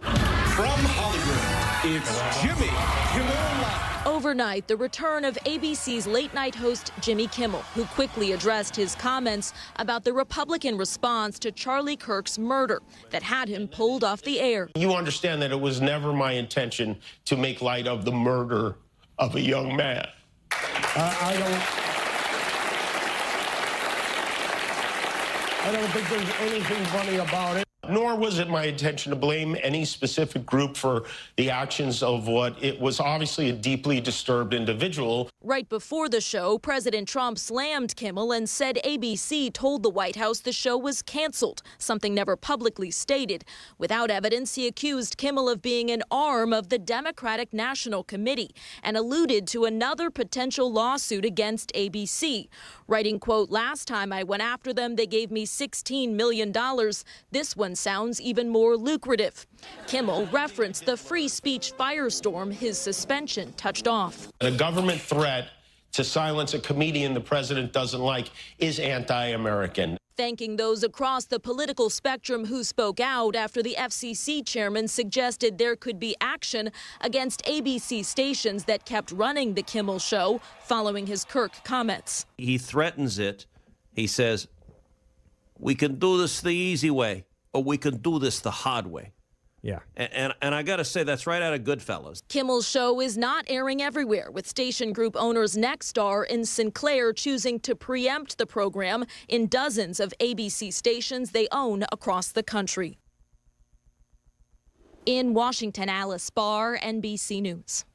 From Hollywood, it's Jimmy Kimmel Live. Overnight, the return of ABC's late-night host Jimmy Kimmel, who quickly addressed his comments about the Republican response to Charlie Kirk's murder that had him pulled off the air. You understand that it was never my intention to make light of the murder of a young man. I don't think there's anything funny about it. Nor was it my intention to blame any specific group for the actions of what it was obviously a deeply disturbed individual. Right before the show, President Trump slammed Kimmel and said ABC told the White House the show was canceled, something never publicly stated. Without evidence, he accused Kimmel of being an arm of the Democratic National Committee and alluded to another potential lawsuit against ABC. Writing, quote, "Last time I went after them, they gave me $16 million. This one sounds even more lucrative." Kimmel referenced the free speech firestorm his suspension touched off. A government threat to silence a comedian the president doesn't like is anti-American. Thanking those across the political spectrum who spoke out after the FCC chairman suggested there could be action against ABC stations that kept running the Kimmel show following his Kirk comments. He threatens it. He says, "We can do this the easy way, or we can do this the hard way." Yeah. And I got to say, that's right out of Goodfellas. Kimmel's show is not airing everywhere, with station group owners Nexstar and Sinclair choosing to preempt the program in dozens of ABC stations they own across the country. In Washington, Alice Barr, NBC News.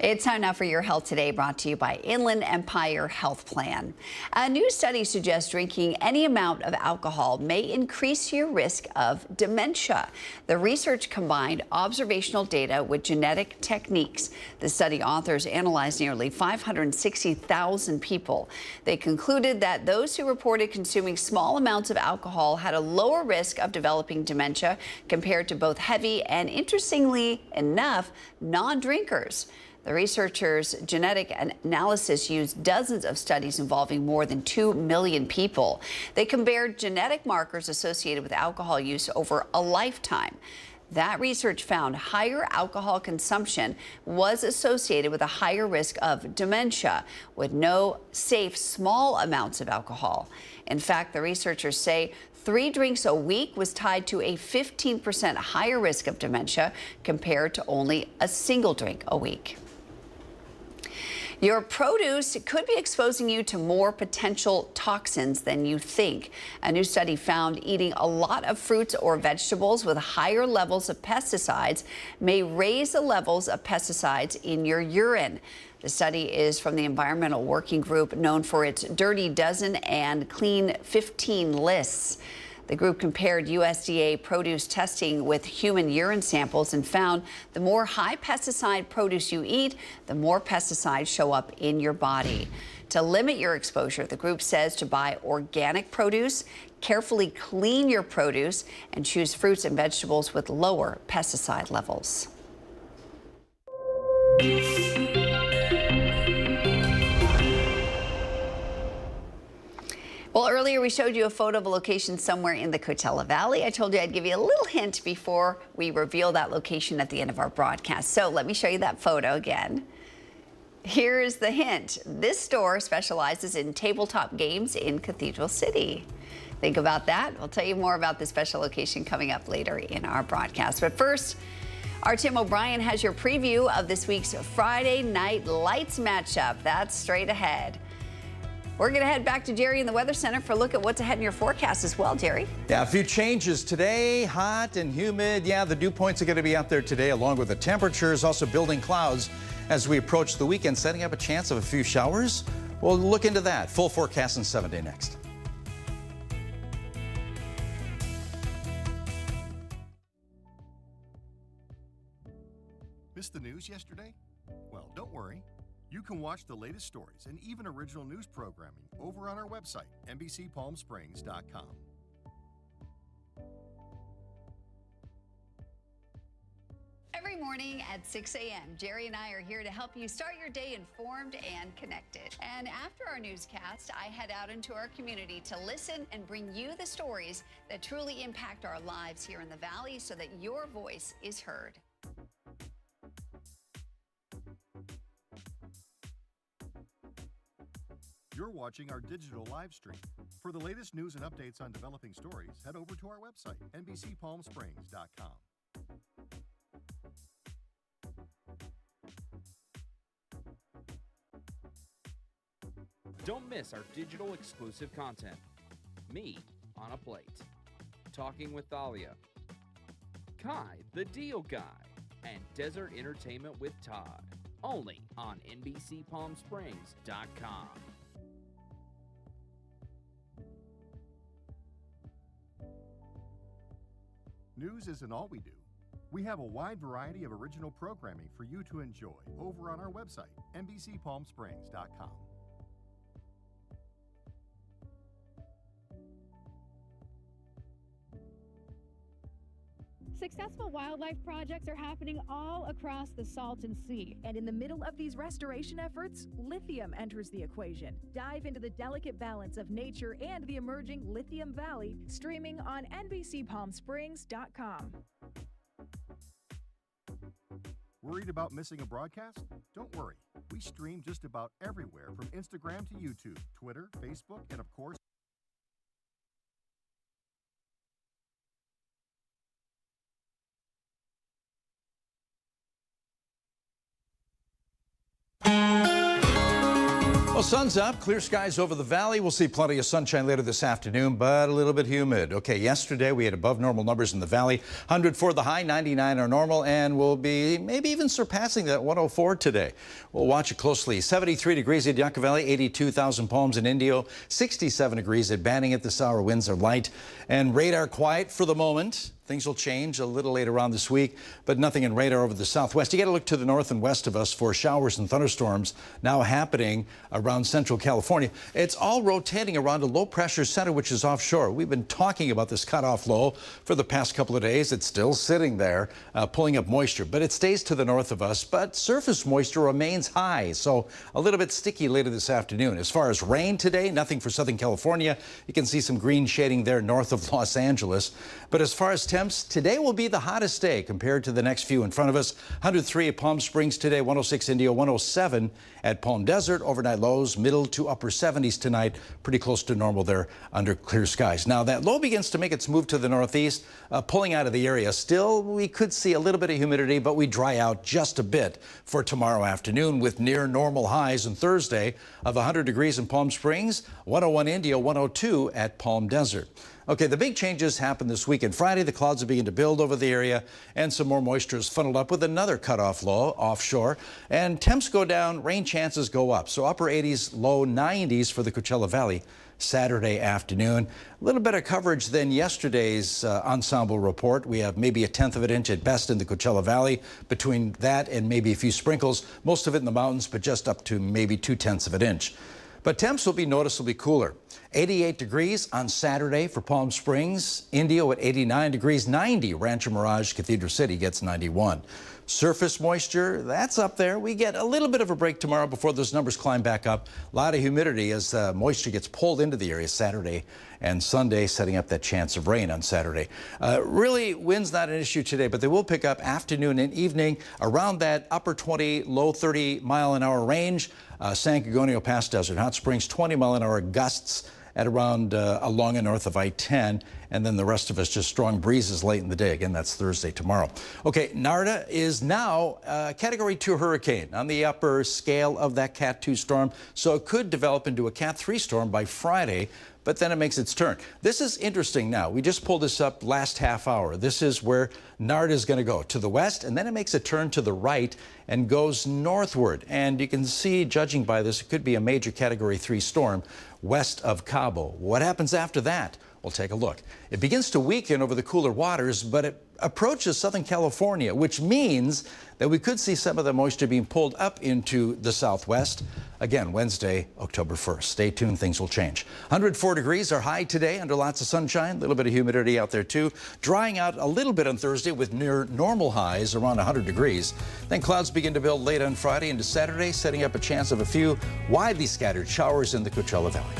It's time now for Your Health Today, brought to you by Inland Empire Health Plan. A new study suggests drinking any amount of alcohol may increase your risk of dementia. The research combined observational data with genetic techniques. The study authors analyzed nearly 560,000 people. They concluded that those who reported consuming small amounts of alcohol had a lower risk of developing dementia compared to both heavy and, interestingly enough, non-drinkers. The researchers' genetic analysis used dozens of studies involving more than 2 million people. They compared genetic markers associated with alcohol use over a lifetime. That research found higher alcohol consumption was associated with a higher risk of dementia, with no safe small amounts of alcohol. In fact, the researchers say 3 drinks a week was tied to a 15% higher risk of dementia compared to only a single drink a week. Your produce could be exposing you to more potential toxins than you think. A new study found eating a lot of fruits or vegetables with higher levels of pesticides may raise the levels of pesticides in your urine. The study is from the Environmental Working Group, known for its Dirty Dozen and Clean 15 lists. The group compared USDA produce testing with human urine samples and found the more high pesticide produce you eat, the more pesticides show up in your body. To limit your exposure, the group says to buy organic produce, carefully clean your produce, and choose fruits and vegetables with lower pesticide levels. Well, earlier we showed you a photo of a location somewhere in the Coachella Valley. I told you I'd give you a little hint before we reveal that location at the end of our broadcast. So let me show you that photo again. Here's the hint. This store specializes in tabletop games in Cathedral City. Think about that. We'll tell you more about this special location coming up later in our broadcast. But first, our Tim O'Brien has your preview of this week's Friday Night Lights matchup. That's straight ahead. We're going to head back to Jerry in the Weather Center for a look at what's ahead in your forecast as well, Jerry. Yeah, a few changes today. Hot and humid. Yeah, the dew points are going to be out there today, along with the temperatures. Also building clouds as we approach the weekend, setting up a chance of a few showers. We'll look into that. Full forecast on 7-day next. Missed the news yesterday? Well, don't worry. You can watch the latest stories and even original news programming over on our website, NBCPalmSprings.com. Every morning at 6 a.m., Jerry and I are here to help you start your day informed and connected. And after our newscast, I head out into our community to listen and bring you the stories that truly impact our lives here in the Valley so that your voice is heard. You're watching our digital live stream. For the latest news and updates on developing stories, head over to our website, NBCPalmSprings.com. Don't miss our digital exclusive content. Me on a Plate. Talking with Thalia. Kai, the Deal Guy. And Desert Entertainment with Todd. Only on NBCPalmSprings.com. News isn't all we do. We have a wide variety of original programming for you to enjoy over on our website, NBCPalmSprings.com. Successful wildlife projects are happening all across the Salton Sea. And in the middle of these restoration efforts, lithium enters the equation. Dive into the delicate balance of nature and the emerging Lithium Valley, streaming on NBCPalmSprings.com. Worried about missing a broadcast? Don't worry. We stream just about everywhere from Instagram to YouTube, Twitter, Facebook, and of course, well, sun's up, clear skies over the valley. We'll see plenty of sunshine later this afternoon, but a little bit humid. Okay, yesterday we had above normal numbers in the valley. 100 for the high, 99 are normal, and we'll be maybe even surpassing that 104 today. We'll watch it closely. 73 degrees at Yucca Valley, 82,000 Palms in Indio, 67 degrees at Banning at this hour. Winds are light and radar quiet for the moment. Things will change a little later on this week, but nothing in radar over the southwest. You got to look to the north and west of us for showers and thunderstorms now happening around central California. It's all rotating around a low pressure center, which is offshore. We've been talking about this cutoff low for the past couple of days. It's still sitting there, pulling up moisture, but it stays to the north of us. But surface moisture remains high, so a little bit sticky later this afternoon. As far as rain today, nothing for Southern California. You can see some green shading there north of Los Angeles. But as far as temps, today will be the hottest day compared to the next few in front of us. 103 at Palm Springs today, 106 Indio, 107 at Palm Desert. Overnight lows, middle to upper 70s tonight. Pretty close to normal there under clear skies. Now that low begins to make its move to the northeast, pulling out of the area. Still, we could see a little bit of humidity, but we dry out just a bit for tomorrow afternoon with near normal highs on Thursday of 100 degrees in Palm Springs, 101 Indio, 102 at Palm Desert. Okay, the big changes happened this weekend. Friday, the clouds are beginning to build over the area, and some more moisture is funneled up with another cutoff low offshore. And temps go down, rain chances go up. So upper 80s, low 90s for the Coachella Valley Saturday afternoon. A little better coverage than yesterday's ensemble report. We have maybe 1/10 of an inch at best in the Coachella Valley. Between that and maybe a few sprinkles, most of it in the mountains, but just up to maybe 2/10 of an inch. But temps will be noticeably cooler. 88 degrees on Saturday for Palm Springs. Indio at 89 degrees, 90. Rancho Mirage, Cathedral City gets 91. Surface moisture, that's up there. We get a little bit of a break tomorrow before those numbers climb back up. A lot of humidity as moisture gets pulled into the area Saturday and Sunday, setting up that chance of rain on Saturday. Really, wind's not an issue today, but they will pick up afternoon and evening around that upper 20, low 30 mile an hour range. San Gorgonio past Desert Hot Springs, 20 mile an hour gusts at around along and north of I-10, and then the rest of us just strong breezes late in the day. Again, that's Thursday tomorrow. Okay, Narda is now a Category 2 hurricane on the upper scale of that Cat 2 storm, so it could develop into a Cat 3 storm by Friday, but then it makes its turn. This is interesting now. We just pulled this up last half hour. This is where Narda is going to go to the west, and then it makes a turn to the right and goes northward. And you can see, judging by this, it could be a major Category 3 storm west of Cabo. What happens after that? We'll take a look. It begins to weaken over the cooler waters, but it approaches Southern California, which means that we could see some of the moisture being pulled up into the southwest. Again, Wednesday, October 1st. Stay tuned, things will change. 104 degrees are high today under lots of sunshine, a little bit of humidity out there too. Drying out a little bit on Thursday with near normal highs around 100 degrees. Then clouds begin to build late on Friday into Saturday, setting up a chance of a few widely scattered showers in the Coachella Valley.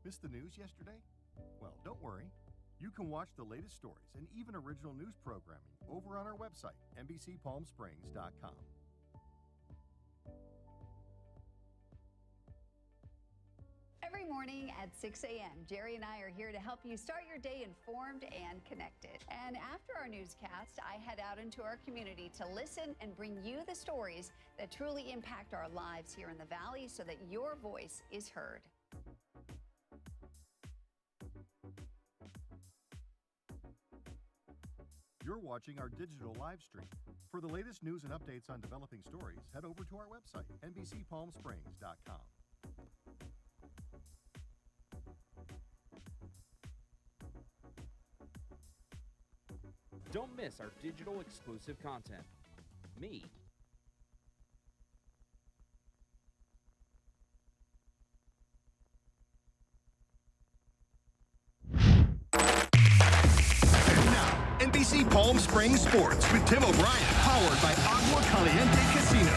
Missed the news yesterday? Well, don't worry. You can watch the latest stories and even original news programming over on our website, NBCPalmSprings.com. Every morning at 6 a.m., Jerry and I are here to help you start your day informed and connected. And after our newscast, I head out into our community to listen and bring you the stories that truly impact our lives here in the Valley so that your voice is heard. You're watching our digital live stream. For the latest news and updates on developing stories, head over to our website, NBCPalmSprings.com. Don't miss our digital exclusive content. Me. NBC Palm Springs Sports with Tim O'Brien, powered by Agua Caliente Casino.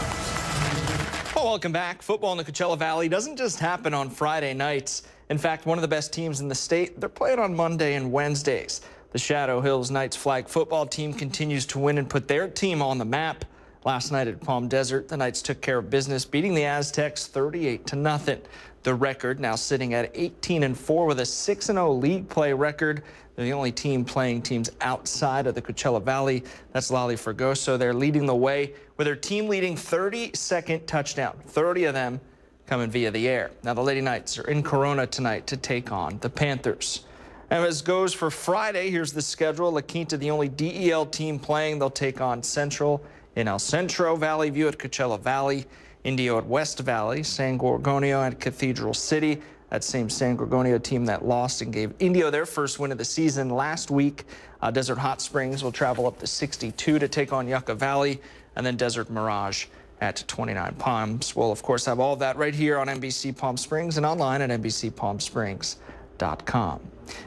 Well, welcome back. Football in the Coachella Valley doesn't just happen on Friday nights. In fact, one of the best teams in the state, they're playing on Monday and Wednesdays. The Shadow Hills Knights flag football team continues to win and put their team on the map. Last night at Palm Desert, the Knights took care of business, beating the Aztecs 38-0. The record now sitting at 18-4 with a 6-0 league play record. They're the only team playing teams outside of the Coachella Valley. That's Lali Fergoso. They're leading the way with their team leading 32nd touchdown, 30 of them coming via the air. Now the Lady Knights are in Corona tonight to take on the Panthers. And as goes for Friday, here's the schedule. La Quinta, the only DEL team playing, they'll take on Central in El Centro, Valley View at Coachella Valley, Indio at West Valley, San Gorgonio at Cathedral City. That same San Gorgonio team that lost and gave Indio their first win of the season last week. Desert Hot Springs will travel up to 62 to take on Yucca Valley, and then Desert Mirage at 29 Palms. We'll, of course, have all of that right here on NBC Palm Springs and online at NBCPalmSprings.com.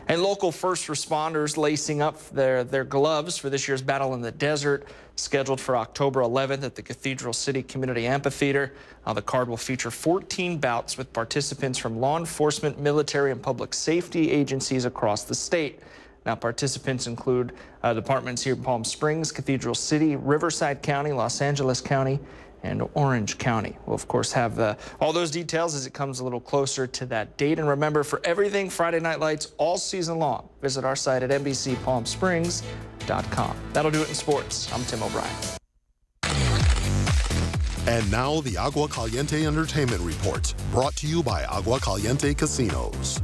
And local first responders lacing up their gloves for this year's Battle in the Desert, scheduled for October 11th at the Cathedral City Community Amphitheater. The card will feature 14 bouts with participants from law enforcement, military, and public safety agencies across the state. Now, participants include departments here in Palm Springs, Cathedral City, Riverside County, Los Angeles County, and Orange County. We'll, of course, have all those details as it comes a little closer to that date. And remember, for everything Friday Night Lights all season long, visit our site at NBCPalmSprings.com. That'll do it in sports. I'm Tim O'Brien. And now the Agua Caliente Entertainment Report, brought to you by Agua Caliente Casinos.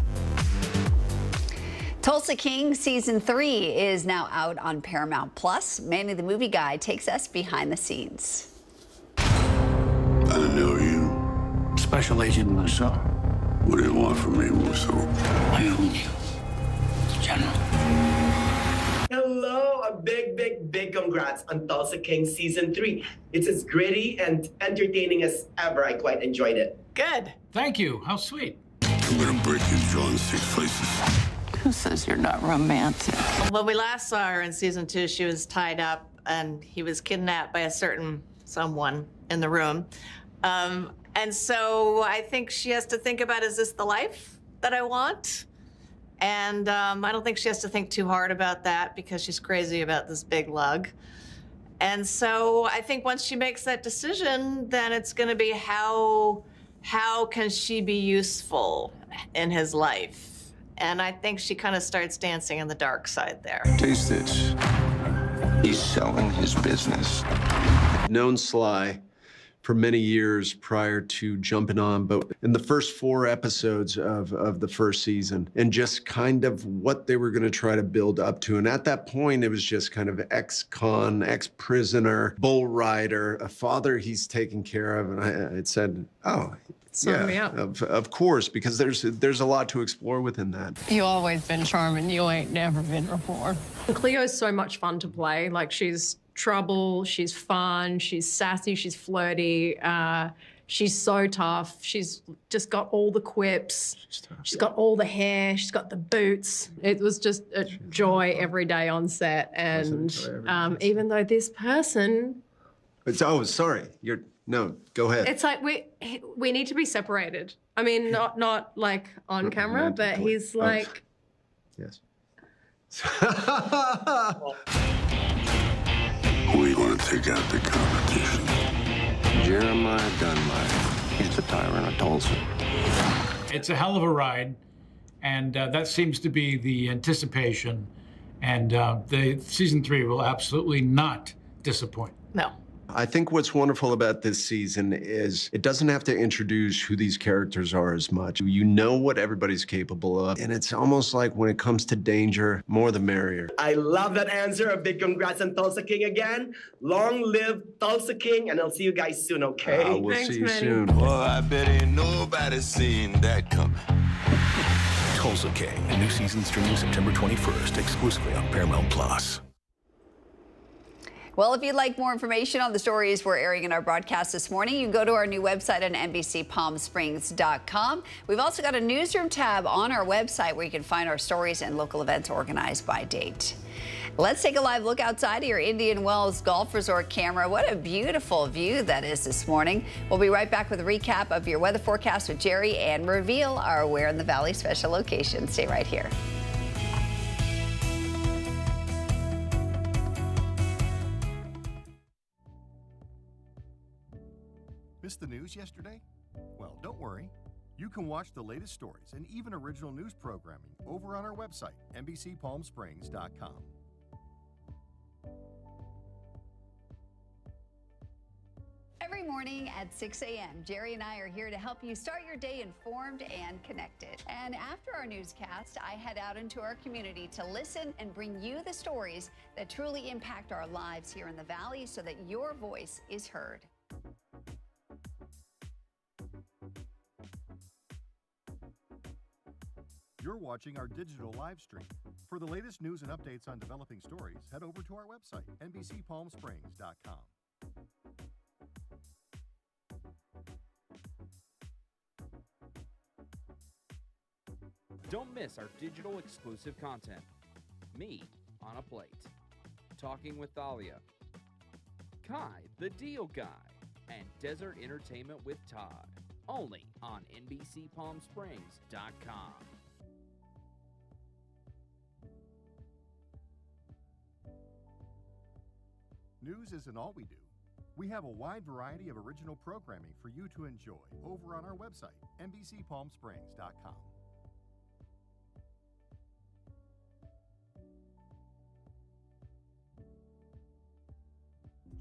Tulsa King Season 3 is now out on Paramount Plus. Manny the Movie Guy takes us behind the scenes. I know you. Special Agent Musso. What do you want from me, Musso? I own you, General. Hello, I'm big congrats on Tulsa King Season 3. It's as gritty and entertaining as ever. I quite enjoyed it. Good. Thank you. How sweet. I'm gonna break his jaw in 6 places. Who says you're not romantic? When we last saw her in Season 2, she was tied up and he was kidnapped by a certain someone in the room. And so I think she has to think about, is this the life that I want? And I don't think she has to think too hard about that because she's crazy about this big lug. And so I think once she makes that decision, then it's going to be how can she be useful in his life? And I think she kind of starts dancing on the dark side there. Taste this. He's selling his business. Known Sly for many years prior to jumping on, but in the first 4 episodes of the first season, and just kind of what they were going to try to build up to. And at that point, it was just kind of ex-con, ex-prisoner, bull rider, a father he's taken care of. And I said, oh, Sign me yeah, up. of course, because there's a lot to explore within that. You always been charming. You ain't never been reformed. Cleo's so much fun to play. Like, she's trouble, she's fun, she's sassy, she's flirty, she's so tough. She's just got all the quips. She's got all the hair, she's got the boots. It was just a joy every day on set. And even though this person... Oh, sorry. No, go ahead. It's like we need to be separated. I mean, not like on camera, but he's like... Yes. We want to take out the competition. Jeremiah Dunlap. He's the tyrant of Tulsa. It's a hell of a ride, and that seems to be the anticipation. And the season 3 will absolutely not disappoint. No. I think what's wonderful about this season is it doesn't have to introduce who these characters are as much. You know what everybody's capable of, and it's almost like when it comes to danger, more the merrier. I love that answer. A big congrats on Tulsa King again. Long live Tulsa King, and I'll see you guys soon, okay? We'll see you soon. Well, I bet ain't nobody seen that coming. Tulsa King, a new season streaming September 21st, exclusively on Paramount Plus. Well, if you'd like more information on the stories we're airing in our broadcast this morning, you can go to our new website on NBCPalmSprings.com. We've also got a newsroom tab on our website where you can find our stories and local events organized by date. Let's take a live look outside of your Indian Wells Golf Resort camera. What a beautiful view that is this morning. We'll be right back with a recap of your weather forecast with Jerry and reveal our Where in the Valley special location. Stay right here. Missed the news yesterday? Well, don't worry. You can watch the latest stories and even original news programming over on our website, NBCPalmSprings.com. Every morning at 6 a.m., Jerry and I are here to help you start your day informed and connected. And after our newscast, I head out into our community to listen and bring you the stories that truly impact our lives here in the Valley so that your voice is heard. You're watching our digital live stream. For the latest news and updates on developing stories, head over to our website, NBCPalmSprings.com. Don't miss our digital exclusive content. Me on a Plate. Talking with Thalia. Kai, the Deal Guy. And Desert Entertainment with Todd. Only on NBCPalmSprings.com. News isn't all we do. We have a wide variety of original programming for you to enjoy over on our website, NBCPalmSprings.com.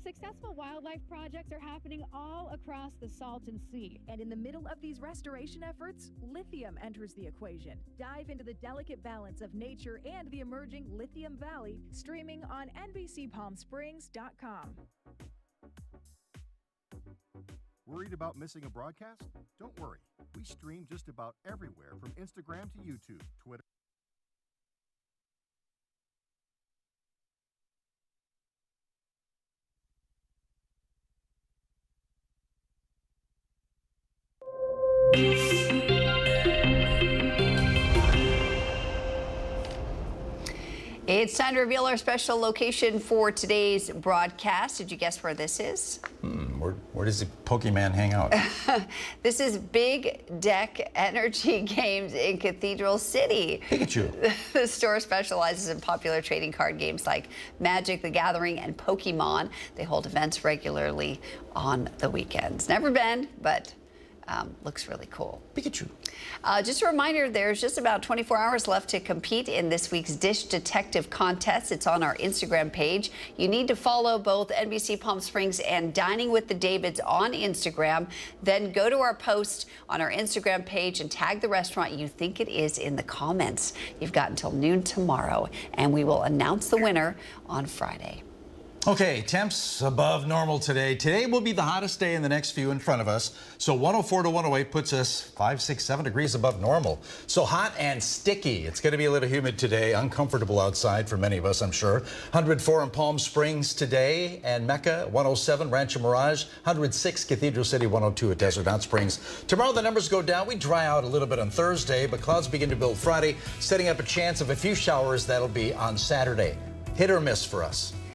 Successful wildlife projects are happening all across the Salton Sea. And in the middle of these restoration efforts, lithium enters the equation. Dive into the delicate balance of nature and the emerging Lithium Valley, streaming on NBCPalmSprings.com. Worried about missing a broadcast? Don't worry. We stream just about everywhere from Instagram to YouTube, Twitter. It's time to reveal our special location for today's broadcast. Did you guess where this is? Where does the Pokemon hang out? This is Big Deck Energy Games in Cathedral City. Pikachu. The store specializes in popular trading card games like Magic, the Gathering, and Pokemon. They hold events regularly on the weekends. Never been, but looks really cool. Pikachu. Just a reminder, there's just about 24 hours left to compete in this week's Dish Detective contest. It's on our Instagram page. You need to follow both NBC Palm Springs and Dining with the Davids on Instagram. Then go to our post on our Instagram page and tag the restaurant you think it is in the comments. You've got until noon tomorrow, and we will announce the winner on Friday. Okay, temps above normal today. Today will be the hottest day in the next few in front of us. So 104 to 108 puts us 5, 6, 7 degrees above normal. So hot and sticky. It's going to be a little humid today. Uncomfortable outside for many of us, I'm sure. 104 in Palm Springs today, and Mecca 107, Rancho Mirage 106, Cathedral City 102 at Desert Hot Springs. Tomorrow the numbers go down. We dry out a little bit on Thursday, but clouds begin to build Friday, setting up a chance of a few showers. That'll be on Saturday. Hit or miss for us.